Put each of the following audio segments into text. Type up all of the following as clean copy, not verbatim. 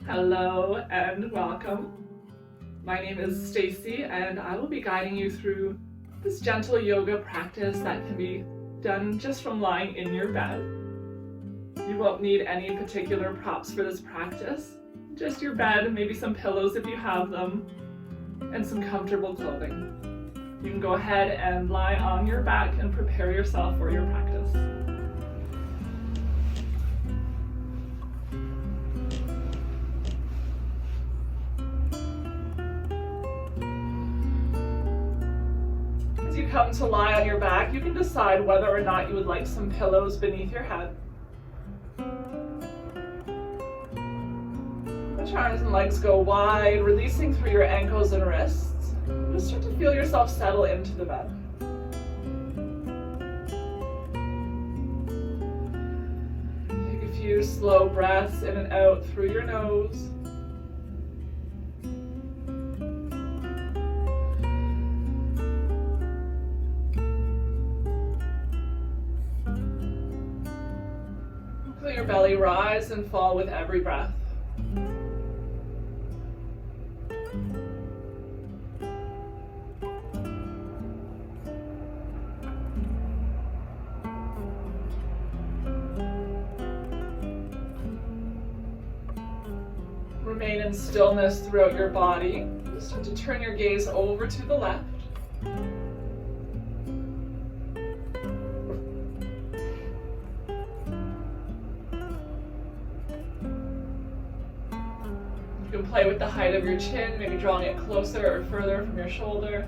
Hello and welcome. My name is Stacey and I will be guiding you through this gentle yoga practice that can be done just from lying in your bed. You won't need any particular props for this practice, just your bed, maybe some pillows if you have them, and some comfortable clothing. You can go ahead and lie on your back and prepare yourself for your practice. As you come to lie on your back, you can decide whether or not you would like some pillows beneath your head. Let your arms and legs go wide, releasing through your ankles and wrists. Just start to feel yourself settle into the bed. Take a few slow breaths in and out through your nose. Feel your belly rise and fall with every breath. Remain in stillness throughout your body. Start to turn your gaze over to the left. You can play with the height of your chin, maybe drawing it closer or further from your shoulder.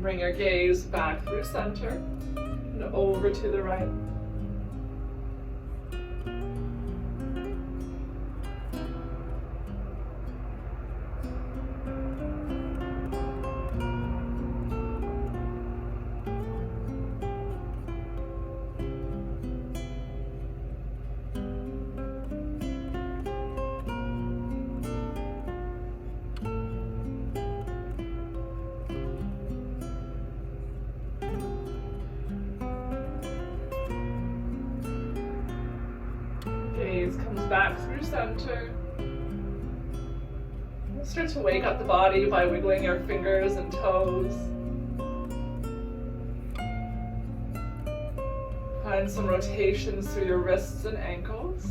Bring your gaze back through center and over to the right. Gaze comes back through center. Start to wake up the body by wiggling your fingers and toes. Find some rotations through your wrists and ankles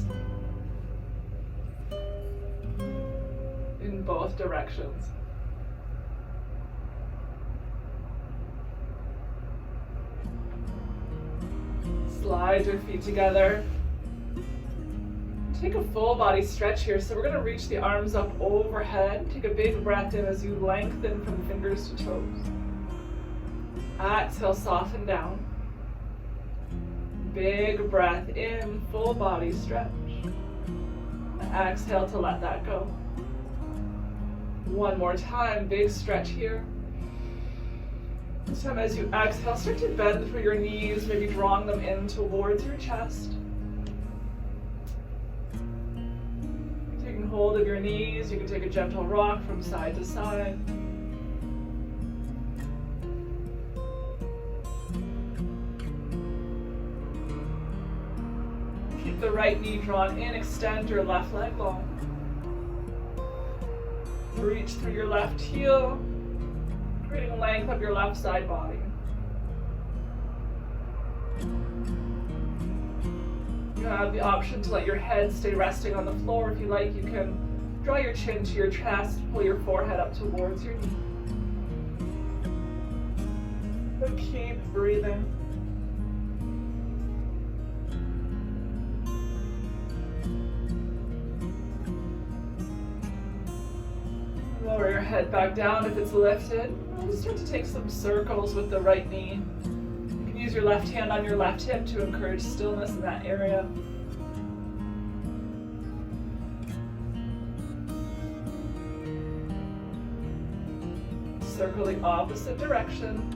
in both directions. Slide your feet together. Take a full body stretch here. So we're going to reach the arms up overhead. Take a big breath in as you lengthen from fingers to toes. Exhale, soften down. Big breath in, full body stretch. Exhale to let that go. One more time, big stretch here. This time as you exhale, start to bend through your knees, maybe drawing them in towards your chest. Taking hold of your knees, you can take a gentle rock from side to side. Keep the right knee drawn in, extend your left leg long. Reach through your left heel, creating length of your left side body. You have the option to let your head stay resting on the floor. If you like, you can draw your chin to your chest, pull your forehead up towards your knee. But keep breathing. Lower your head back down if it's lifted. And start to take some circles with the right knee. You can use your left hand on your left hip to encourage stillness in that area. Circle the opposite direction.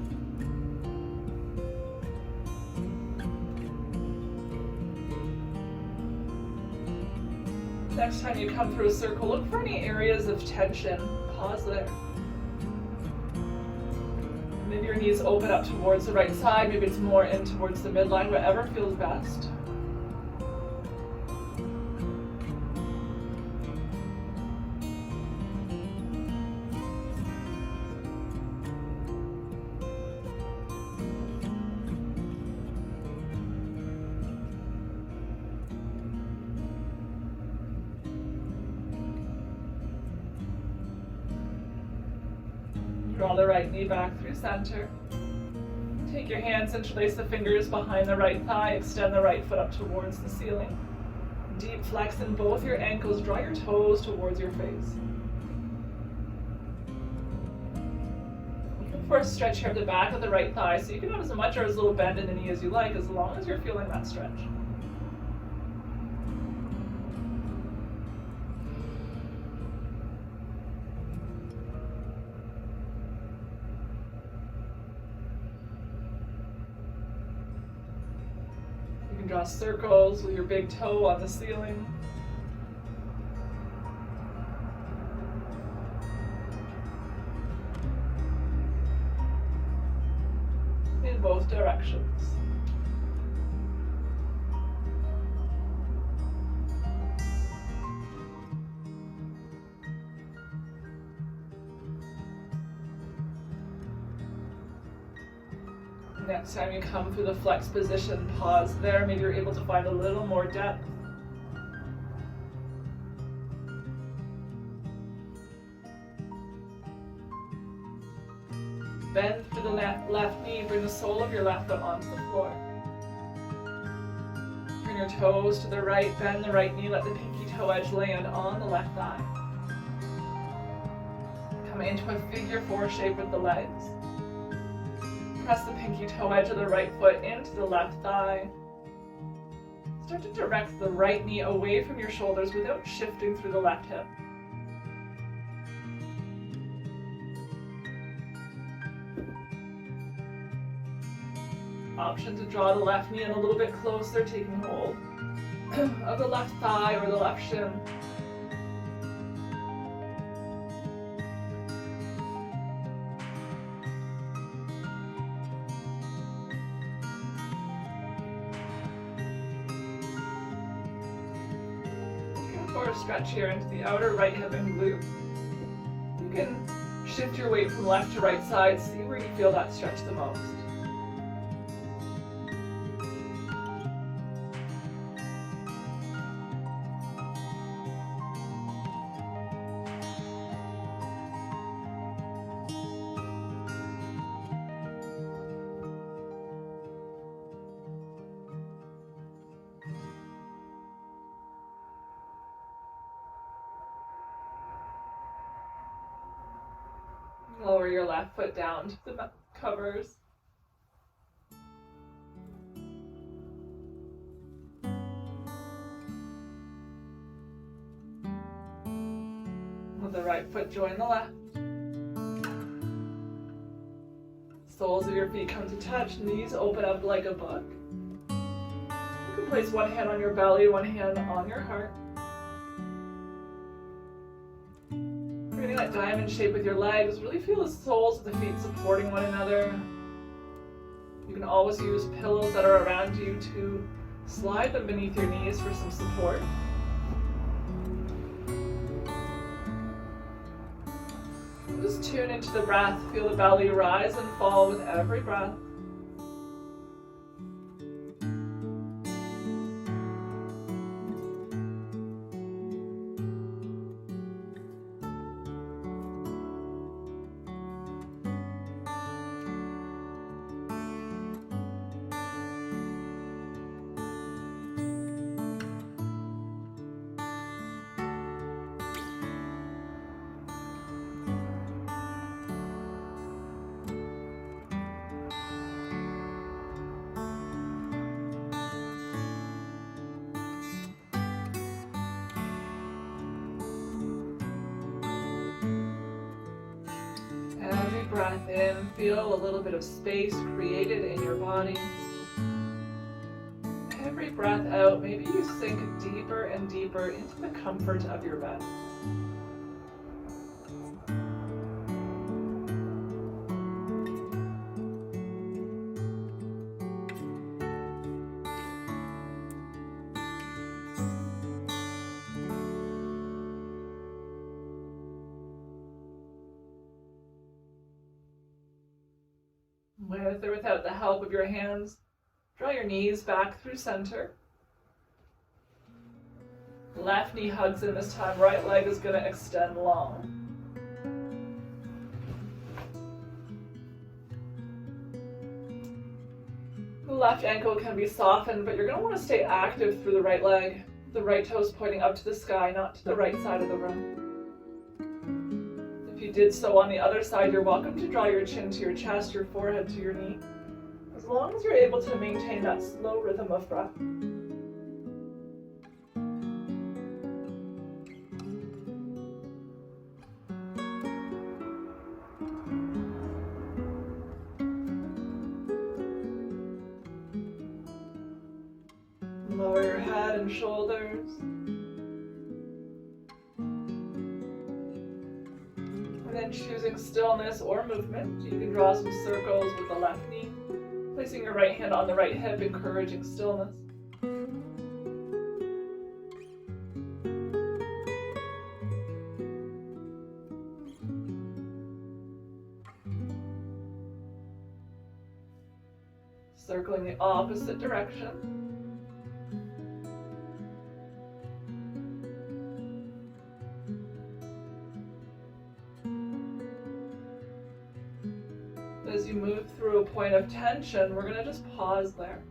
Next time you come through a circle, look for any areas of tension. Pause there. Maybe your knees open up towards the right side, maybe it's more in towards the midline, whatever feels best. Draw the right knee back through center. Take your hands, interlace the fingers behind the right thigh, extend the right foot up towards the ceiling. Deep flex in both your ankles, draw your toes towards your face. Look for a stretch here at the back of the right thigh, so you can have as much or as little bend in the knee as you like, as long as you're feeling that stretch. Draw circles with your big toe on the ceiling. In both directions. Next time you come through the flex position, pause there. Maybe you're able to find a little more depth. Bend through the left knee, bring the sole of your left foot onto the floor. Bring your toes to the right, bend the right knee, let the pinky toe edge land on the left thigh. Come into a figure four shape with the legs. Press the pinky toe edge of the right foot into the left thigh. Start to direct the right knee away from your shoulders without shifting through the left hip. Option to draw the left knee in a little bit closer, taking hold of the left thigh or the left shin. For a stretch here into the outer right hip and glute. You can shift your weight from left to right side, see where you feel that stretch the most. Lower your left foot down to the covers. With the right foot join the left. Soles of your feet come to touch, knees open up like a book. You can place one hand on your belly, one hand on your heart. Creating that diamond shape with your legs. Really feel the soles of the feet supporting one another. You can always use pillows that are around you to slide them beneath your knees for some support. Just tune into the breath. Feel the belly rise and fall with every breath. Breath in, feel a little bit of space created in your body. every breath out, maybe you sink deeper and deeper into the comfort of your bed. With or without the help of your hands, draw your knees back through center. Left knee hugs in this time, right leg is going to extend long. The left ankle can be softened, but you're going to want to stay active through the right leg. The right toes pointing up to the sky, not to the right side of the room. If you did so on the other side, you're welcome to draw your chin to your chest, your forehead to your knee, as long as you're able to maintain that slow rhythm of breath. Lower your head and shoulders. And then choosing stillness or movement, you can draw some circles with the left knee, placing your right hand on the right hip, encouraging stillness. Circling the opposite direction. As you move through a point of tension, we're going to just pause there.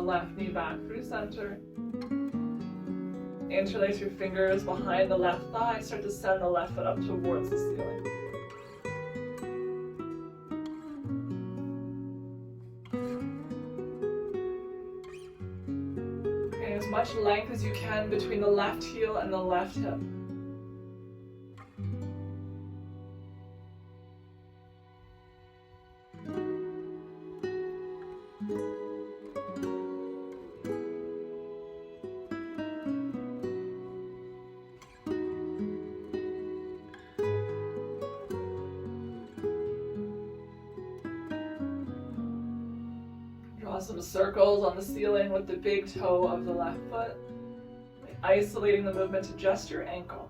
Left knee back through center. Interlace your fingers behind the left thigh. Start to send the left foot up towards the ceiling. Gain as much length as you can between the left heel and the left hip. Draw some circles on the ceiling with the big toe of the left foot, isolating the movement to just your ankle.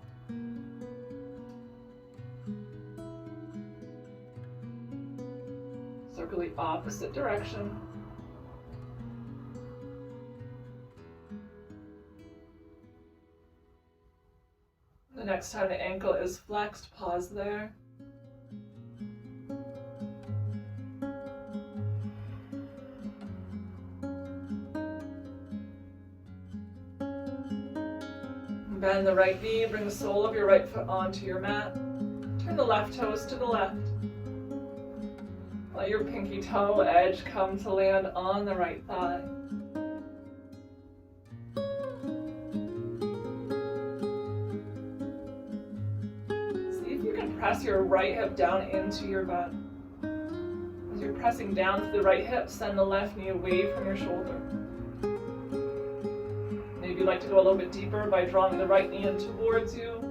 Circle the opposite direction. The next time the ankle is flexed, pause there. Bend the right knee, bring the sole of your right foot onto your mat. Turn the left toes to the left. Let your pinky toe edge come to land on the right thigh. See if you can press your right hip down into your butt. As you're pressing down to the right hip, send the left knee away from your shoulder. Maybe you'd like to go a little bit deeper by drawing the right knee in towards you.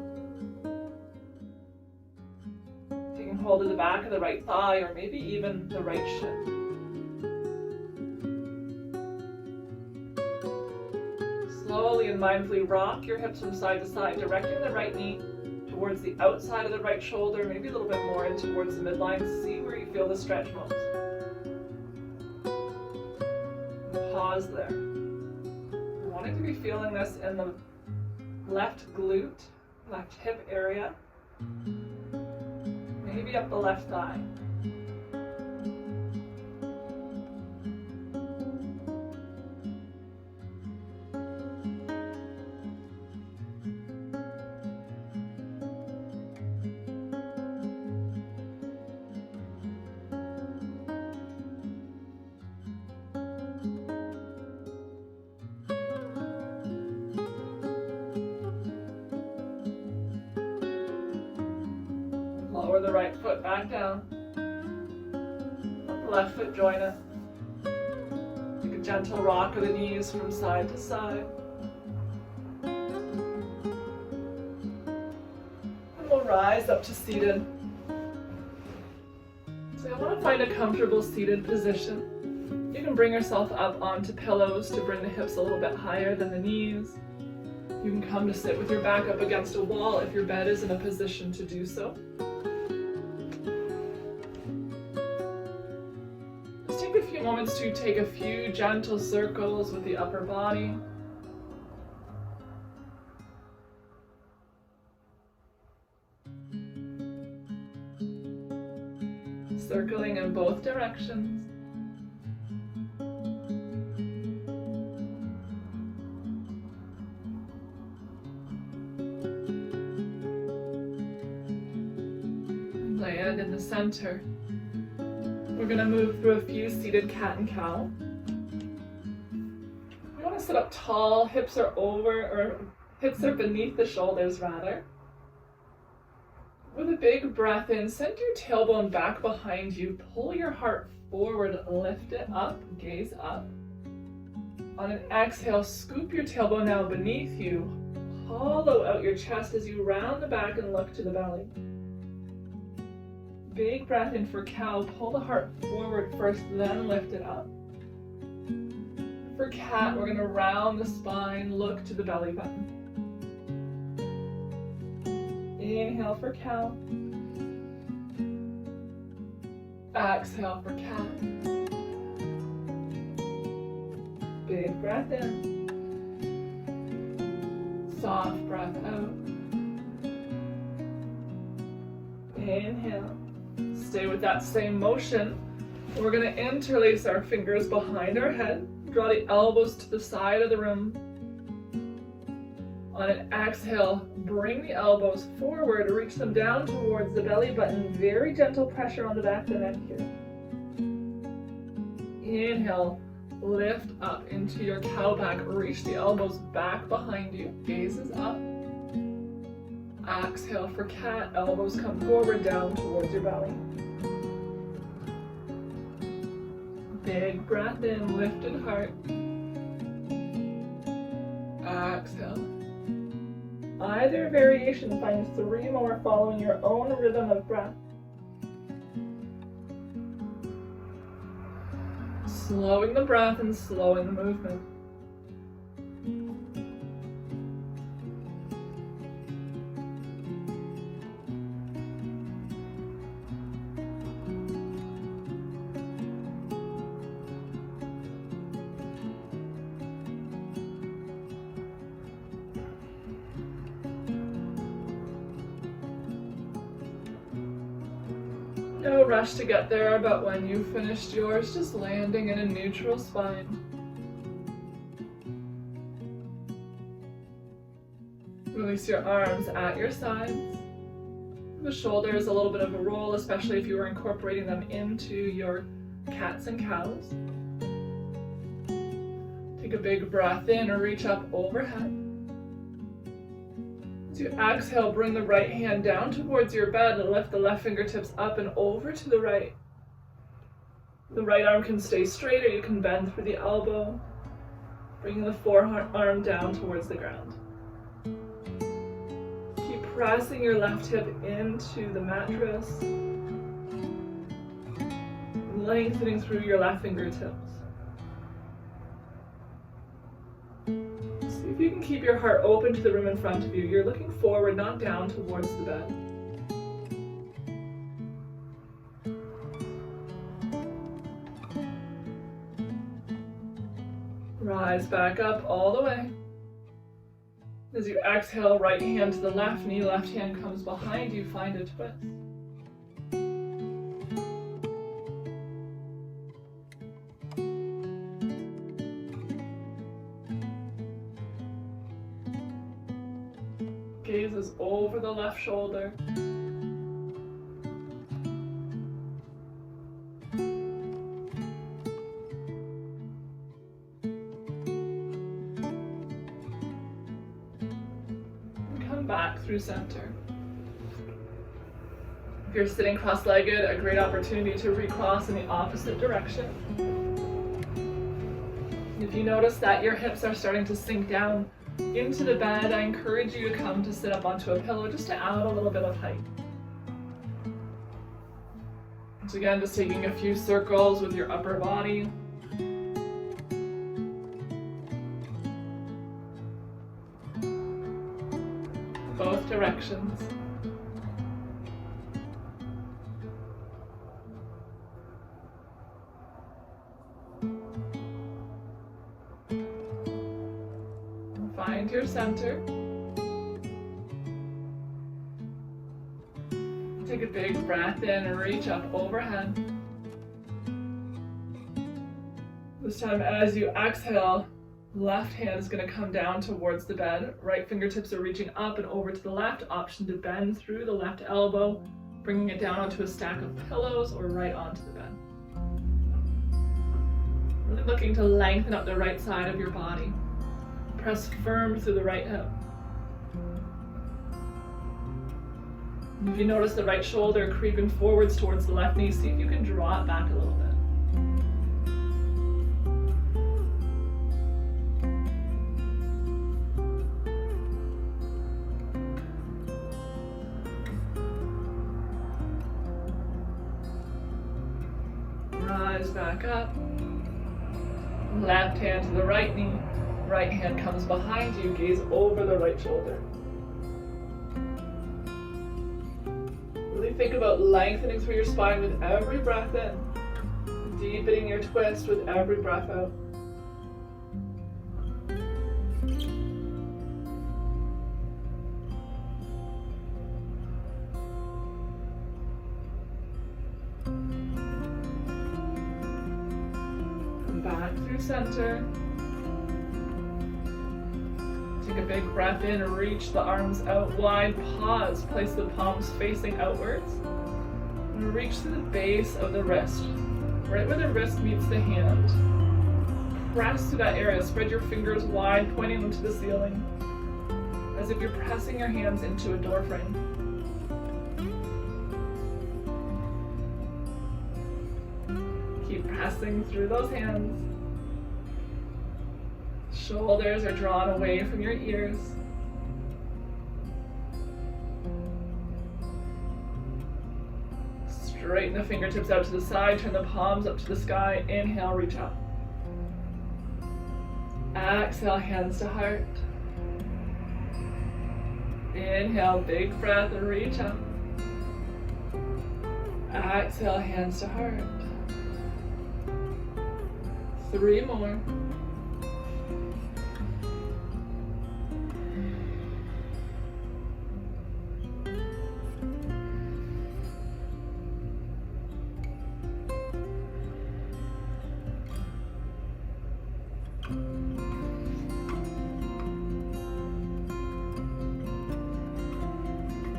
Taking hold of the back of the right thigh or maybe even the right shin. Slowly and mindfully rock your hips from side to side, directing the right knee towards the outside of the right shoulder, maybe a little bit more in towards the midline. See where you feel the stretch most. And pause there. Wanting to be feeling this in the left glute, left hip area, maybe up the left thigh. lower the right foot back down. Let the left foot join it. Take a gentle rock of the knees from side to side. And we'll rise up to seated. So you want to find a comfortable seated position. You can bring yourself up onto pillows to bring the hips a little bit higher than the knees. You can come to sit with your back up against a wall if your bed is in a position to do so. Just take a few moments to take a few gentle circles with the upper body. Circling in both directions. Land in the center. We're going to move through a few seated cat and cow. We want to sit up tall, hips are beneath the shoulders rather. With a big breath in, send your tailbone back behind you, pull your heart forward, lift it up, gaze up. On an exhale, scoop your tailbone now beneath you, hollow out your chest as you round the back and look to the belly. Big breath in for cow, pull the heart forward first, then lift it up. For cat, we're going to round the spine, look to the belly button. Inhale for cow. Exhale for cat. Big breath in. Soft breath out. Inhale. Stay with that same motion. We're going to interlace our fingers behind our head. Draw the elbows to the side of the room. On an exhale, bring the elbows forward, reach them down towards the belly button. Very gentle pressure on the back of the neck here. Inhale, lift up into your cow back. Reach the elbows back behind you. Gaze is up. Exhale for cat. Elbows come forward, down towards your belly. Big breath in, lifted heart. Exhale. Either variation, find 3 more following your own rhythm of breath. Slowing the breath and slowing the movement. No rush to get there, but when you've finished yours, just landing in a neutral spine. Release your arms at your sides. The shoulders a little bit of a roll, especially if you are incorporating them into your cats and cows. Take a big breath in or reach up overhead. As you exhale, bring the right hand down towards your bed and lift the left fingertips up and over to the right. The right arm can stay straight or you can bend through the elbow, bringing the forearm down towards the ground. Keep pressing your left hip into the mattress, lengthening through your left fingertips. See if you can keep your heart open to the room in front of you. You're looking forward, not down towards the bed. Rise back up all the way. As you exhale, right hand to the left knee, left hand comes behind you, find a twist. Gaze is over the left shoulder. And come back through center. If you're sitting cross-legged, a great opportunity to recross in the opposite direction. If you notice that your hips are starting to sink down into the bed, I encourage you to come to sit up onto a pillow just to add a little bit of height. So again, just taking a few circles with your upper body. Both directions. Find your center. Take a big breath in and reach up overhead. This time as you exhale, left hand is going to come down towards the bed. Right fingertips are reaching up and over to the left. Option to bend through the left elbow, bringing it down onto a stack of pillows or right onto the bed. Really looking to lengthen up the right side of your body. Press firm through the right hip. If you notice the right shoulder creeping forwards towards the left knee, see if you can draw it back a little bit. Rise back up. Left hand to the right knee. Right hand comes behind you, gaze over the right shoulder. Really think about lengthening through your spine with every breath in, deepening your twist with every breath out. Come back through center. Take a big breath in, reach the arms out wide, pause, place the palms facing outwards, and reach to the base of the wrist, right where the wrist meets the hand. Press to that area, spread your fingers wide, pointing them to the ceiling, as if you're pressing your hands into a door frame. Keep pressing through those hands. Shoulders are drawn away from your ears. Straighten the fingertips out to the side, turn the palms up to the sky. Inhale, reach up. Exhale, hands to heart. Inhale, big breath and reach up. Exhale, hands to heart. 3 more.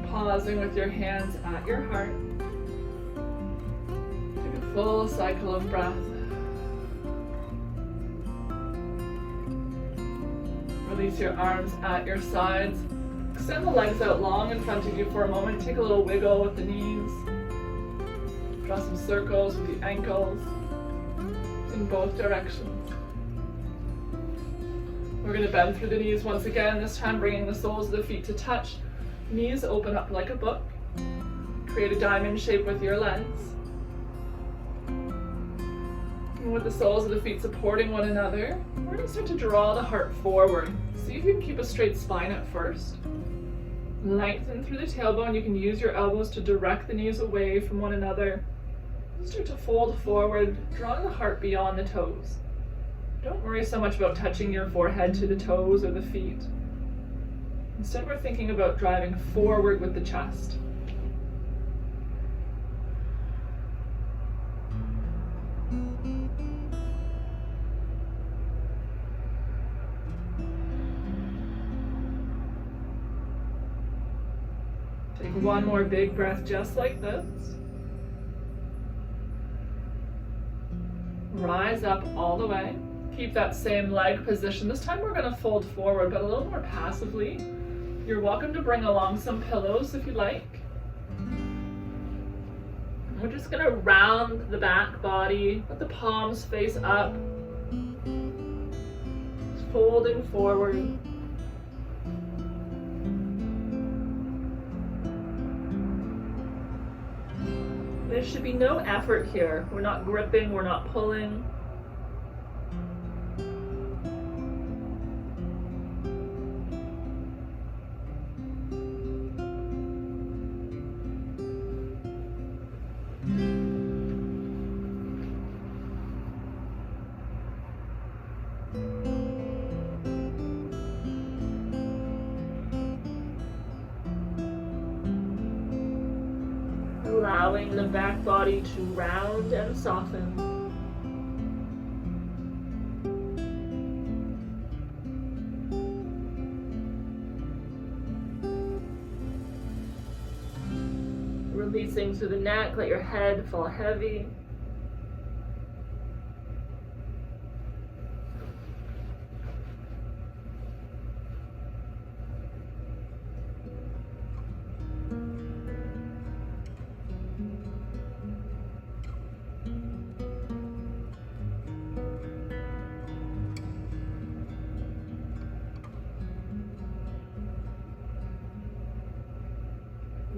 Pausing with your hands at your heart. Take a full cycle of breath. Release your arms at your sides. Extend the legs out long in front of you for a moment. Take a little wiggle with the knees. Draw some circles with the ankles in both directions. We're going to bend through the knees once again, this time bringing the soles of the feet to touch. Knees open up like a book. Create a diamond shape with your legs. And with the soles of the feet supporting one another, we're going to start to draw the heart forward. See if you can keep a straight spine at first. Lengthen through the tailbone. You can use your elbows to direct the knees away from one another. Start to fold forward, drawing the heart beyond the toes. Don't worry so much about touching your forehead to the toes or the feet. Instead, we're thinking about driving forward with the chest. Take one more big breath just like this. Rise up all the way. Keep that same leg position. This time we're going to fold forward, but a little more passively. You're welcome to bring along some pillows if you like. We're just going to round the back body, let the palms face up, folding forward. There should be no effort here. We're not gripping, we're not pulling. Allowing the back body to round and soften. Releasing through the neck, let your head fall heavy.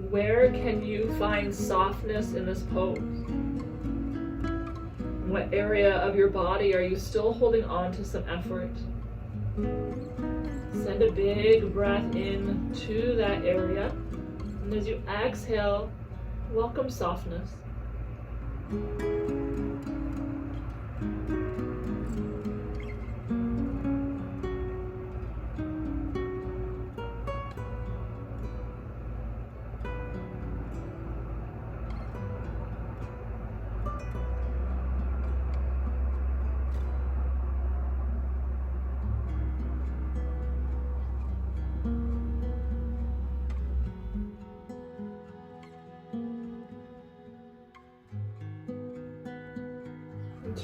Where can you find softness in this pose? What area of your body are you still holding on to some effort? Send a big breath in to that area. And as you exhale, welcome softness.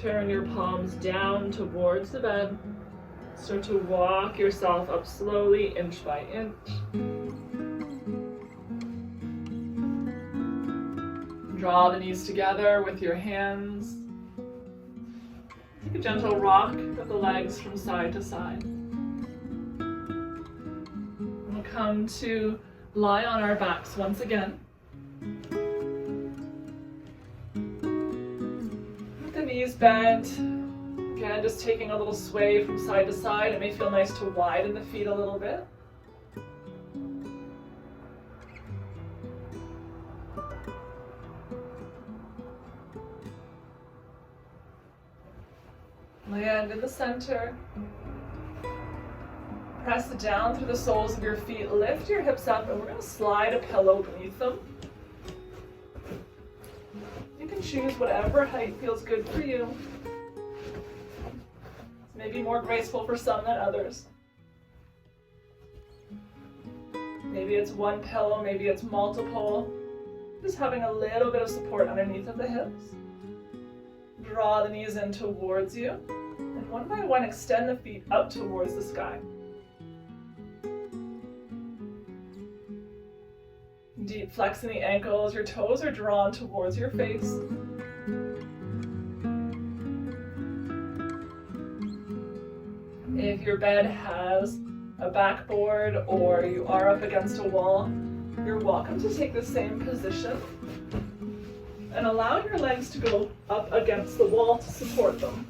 Turn your palms down towards the bed. Start to walk yourself up slowly, inch by inch. Draw the knees together with your hands. Take a gentle rock with the legs from side to side. We'll come to lie on our backs once again. Knees bent. Again, just taking a little sway from side to side. It may feel nice to widen the feet a little bit. Land in the center. Press down through the soles of your feet. Lift your hips up, and we're going to slide a pillow beneath them. You can choose whatever height feels good for you. It's maybe more graceful for some than others. Maybe it's one pillow, maybe it's multiple. Just having a little bit of support underneath of the hips. Draw the knees in towards you. And one by one, extend the feet up towards the sky. Deep flex in the ankles, your toes are drawn towards your face. If your bed has a backboard or you are up against a wall, you're welcome to take the same position and allow your legs to go up against the wall to support them.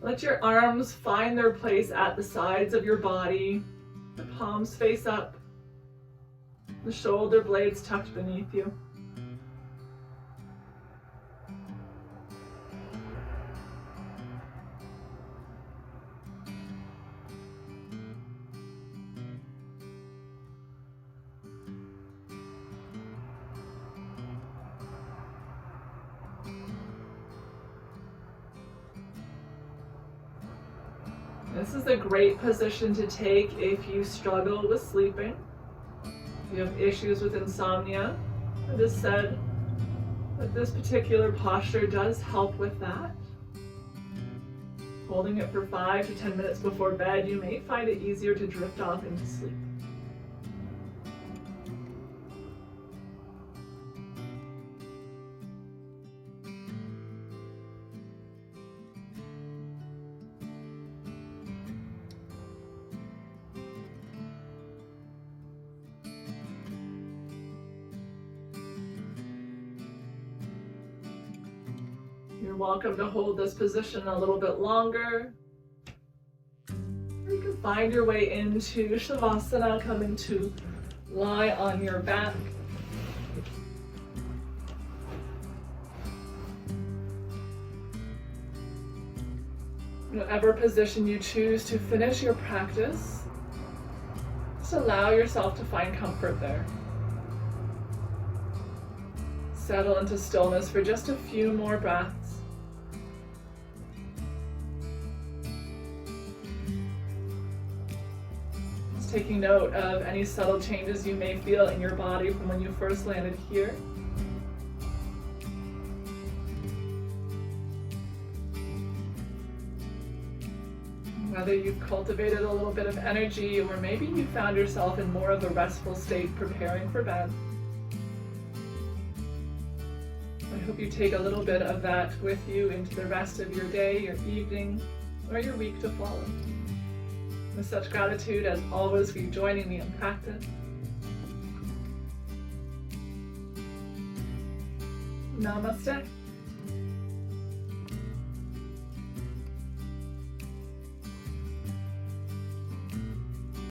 Let your arms find their place at the sides of your body, the palms face up, the shoulder blades tucked beneath you. This is a great position to take if you struggle with sleeping, if you have issues with insomnia. It is said that this particular posture does help with that. Holding it for 5 to 10 minutes before bed, you may find it easier to drift off into sleep. You're welcome to hold this position a little bit longer. Or you can find your way into Shavasana, coming to lie on your back. Whatever position you choose to finish your practice, just allow yourself to find comfort there. Settle into stillness for just a few more breaths. Just taking note of any subtle changes you may feel in your body from when you first landed here. Whether you've cultivated a little bit of energy, or maybe you found yourself in more of a restful state preparing for bed. I hope you take a little bit of that with you into the rest of your day, your evening, or your week to follow. With such gratitude as always for you joining me in practice. Namaste.